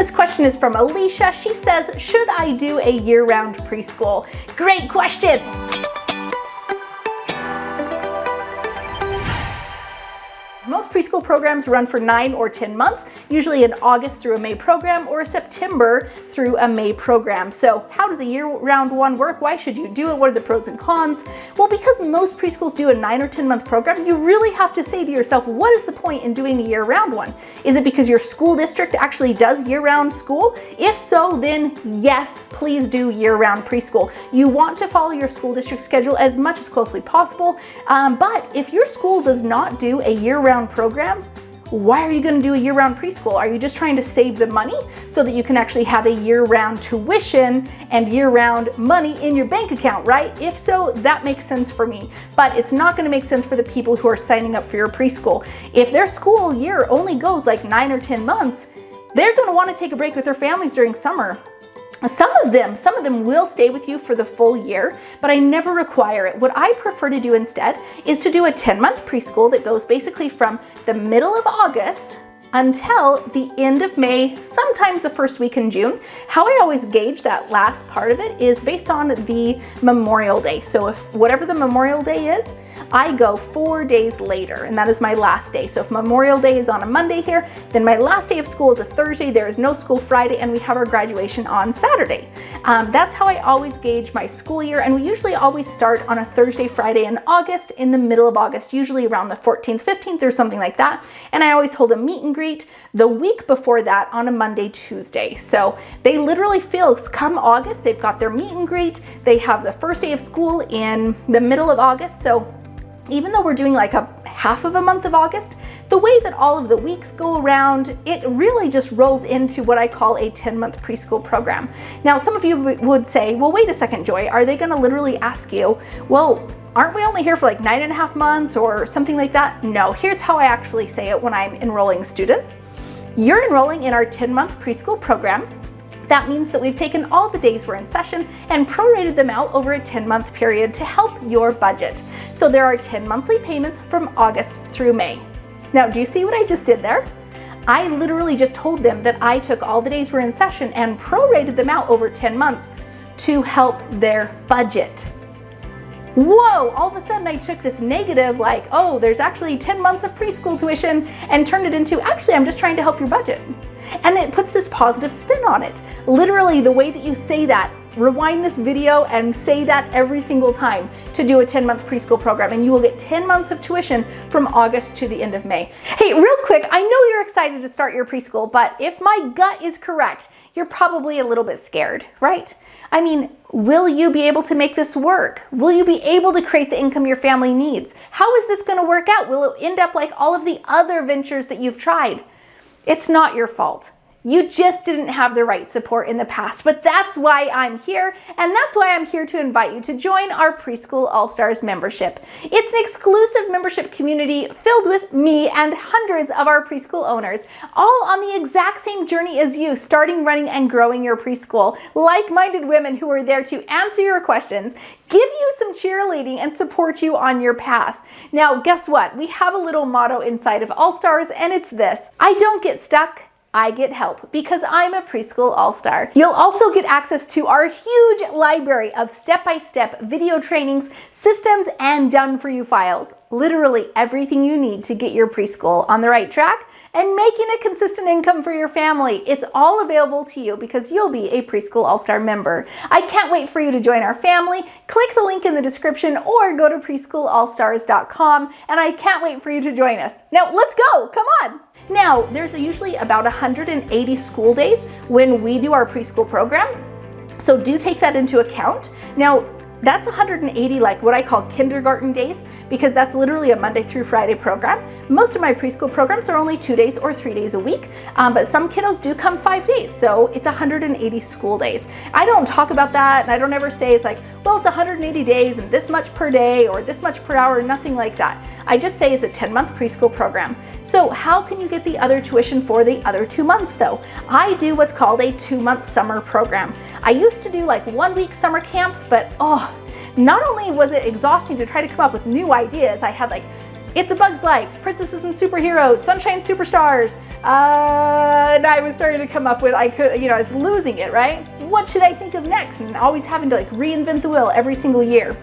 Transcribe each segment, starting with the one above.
this question is from Alicia. She says, should I do a year-round preschool? Great question. Most preschool programs run for 9 or 10 months, usually an August through a May program or a September through a May program. So how does a year-round one work? Why should you do it? What are the pros and cons? Well, because most preschools do a 9 or 10 month program, you really have to say to yourself, what is the point in doing a year-round one? Is it because your school district actually does year-round school? If so, then yes, please do year-round preschool. You want to follow your school district schedule as much as closely possible, but if your school does not do a year-round program, why are you going to do a year-round preschool? Are you just trying to save the money so that you can actually have a year-round tuition and year-round money in your bank account, right? If so, that makes sense for me, but it's not going to make sense for the people who are signing up for your preschool. If their school year only goes like 9 or 10 months, they're going to want to take a break with their families during summer. Some of them will stay with you for the full year, but I never require it. What I prefer to do instead is to do a 10-month preschool that goes basically from the middle of August until the end of May, sometimes the first week in June. How I always gauge that last part of it is based on the Memorial Day. So if whatever the Memorial Day is, I go 4 days later, and that is my last day. So if Memorial Day is on a Monday here, then my last day of school is a Thursday. There is no school Friday, and we have our graduation on Saturday. That's how I always gauge my school year, and we usually always start on a Thursday, Friday in August, in the middle of August, usually around the 14th, 15th, or something like that. And I always hold a meet and greet the week before that on a Monday, Tuesday. So they literally feel, come August, they've got their meet and greet. They have the first day of school in the middle of August. So even though we're doing like a half of a month of August, the way that all of the weeks go around, it really just rolls into what I call a 10-month preschool program. Now, some of you would say, well, wait a second, Joy, are they gonna literally ask you, well, aren't we only here for like 9.5 months or something like that? No, here's how I actually say it when I'm enrolling students. You're enrolling in our 10-month preschool program. That means that we've taken all the days we're in session and prorated them out over a 10-month period to help your budget. So there are 10 monthly payments from August through May. Now, do you see what I just did there? I literally just told them that I took all the days we're in session and prorated them out over 10 months to help their budget. Whoa, all of a sudden I took this negative, like, oh, there's actually 10 months of preschool tuition, and turned it into, actually, I'm just trying to help your budget. And it puts this positive spin on it. Literally, the way that you say that, rewind this video and say that every single time to do a 10-month preschool program, and you will get 10 months of tuition from August to the end of May. Hey, real quick, I know you're excited to start your preschool, but if my gut is correct, you're probably a little bit scared, right? I mean, will you be able to make this work? Will you be able to create the income your family needs? How is this going to work out? Will it end up like all of the other ventures that you've tried? It's not your fault. You just didn't have the right support in the past, but that's why I'm here, and that's why I'm here to invite you to join our Preschool All-Stars membership. It's an exclusive membership community filled with me and hundreds of our preschool owners, all on the exact same journey as you, starting, running, and growing your preschool. Like-minded women who are there to answer your questions, give you some cheerleading, and support you on your path. Now, guess what? We have a little motto inside of All-Stars, and it's this: I don't get stuck, I get help, because I'm a Preschool All-Star. You'll also get access to our huge library of step-by-step video trainings, systems, and done-for-you files. Literally everything you need to get your preschool on the right track and making a consistent income for your family. It's all available to you because you'll be a Preschool All-Star member. I can't wait for you to join our family. Click the link in the description or go to preschoolallstars.com, and I can't wait for you to join us. Now, let's go, come on. Now, there's usually about 180 school days when we do our preschool program, so do take that into account. Now, that's 180 like what I call kindergarten days, because that's literally a Monday through Friday program. Most of my preschool programs are only 2 days or 3 days a week, but some kiddos do come 5 days, so it's 180 school days. I don't talk about that, and I don't ever say it's like, well, it's 180 days and this much per day or this much per hour, nothing like that. I just say it's a 10-month preschool program. So how can you get the other tuition for the other 2 months though? I do what's called a 2-month summer program. I used to do like 1-week summer camps, but not only was it exhausting to try to come up with new ideas, I had like It's a Bug's Life, Princesses and Superheroes, Sunshine Superstars. And I was starting to come up with, I was losing it, right? What should I think of next? And always having to like reinvent the wheel every single year.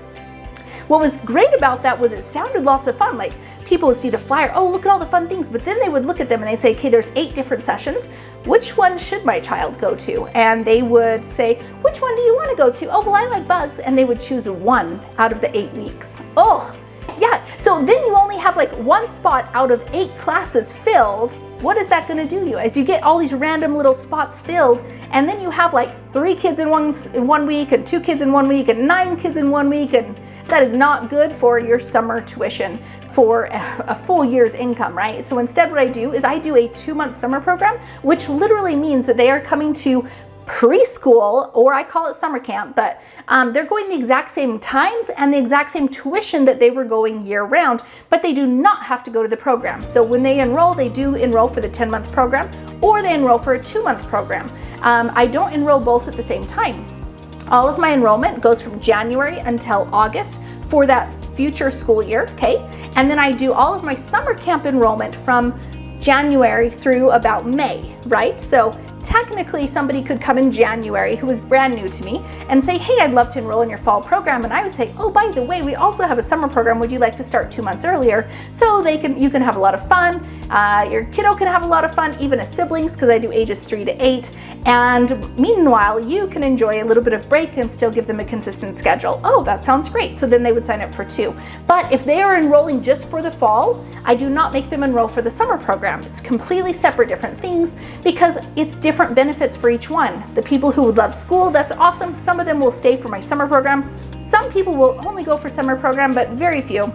What was great about that was it sounded lots of fun. Like people would see the flyer, oh, look at all the fun things. But then they would look at them and they'd say, okay, there's 8 different sessions. Which one should my child go to? And they would say, which one do you want to go to? Oh, well, I like bugs. And they would choose 1 out of the 8 weeks. Oh, yeah. So then you only have like 1 spot out of 8 classes filled. What is that going to do to you as you get all these random little spots filled, and then you have like 3 kids in one week and 2 kids in 1 week and 9 kids in 1 week, and that is not good for your summer tuition for a full year's income, right? So instead what I do is I do a 2-month summer program, which literally means that they are coming to preschool, or I call it summer camp, but they're going the exact same times and the exact same tuition that they were going year round, but they do not have to go to the program. So when they enroll, they do enroll for the 10-month program, or they enroll for a 2-month program. I don't enroll both at the same time. All of my enrollment goes from January until August for that future school year, okay? And then I do all of my summer camp enrollment from January through about May, right? So technically somebody could come in January who is brand new to me and say, hey, I'd love to enroll in your fall program. And I would say, oh, by the way, we also have a summer program. Would you like to start 2 months earlier? So you can have a lot of fun. Your kiddo can have a lot of fun, even as siblings, because I do ages 3 to 8. And meanwhile, you can enjoy a little bit of break and still give them a consistent schedule. Oh, that sounds great. So then they would sign up for 2. But if they are enrolling just for the fall, I do not make them enroll for the summer program. It's completely separate, different things, because it's different benefits for each one. The people who would love school, that's awesome. Some of them will stay for my summer program. Some people will only go for summer program, but very few.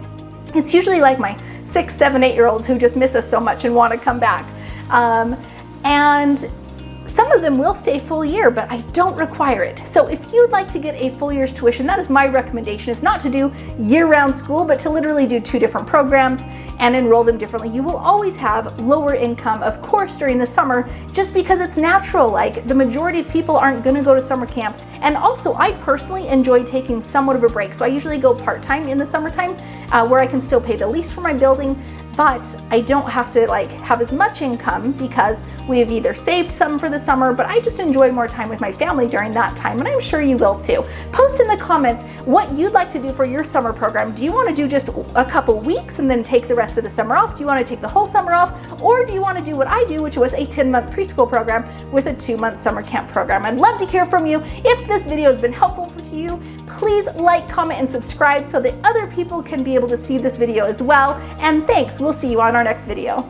It's usually like my 6, 7, 8-year-olds who just miss us so much and want to come back. And some of them will stay full year, but I don't require it. So if you'd like to get a full year's tuition, that is my recommendation. Is not to do year-round school, but to literally do 2 different programs and enroll them differently. You will always have lower income, of course, during the summer, just because it's natural. Like the majority of people aren't gonna go to summer camp. And also, I personally enjoy taking somewhat of a break. So I usually go part-time in the summertime, where I can still pay the lease for my building, but I don't have to like have as much income because we have either saved some for the summer, but I just enjoy more time with my family during that time, and I'm sure you will too. Post in the comments what you'd like to do for your summer program. Do you want to do just a couple weeks and then take the rest of the summer off? Do you want to take the whole summer off? Or do you want to do what I do, which was a 10-month preschool program with a 2-month summer camp program? I'd love to hear from you. If this video has been helpful to you, please like, comment, and subscribe so that other people can be able to see this video as well. And thanks. We'll see you on our next video.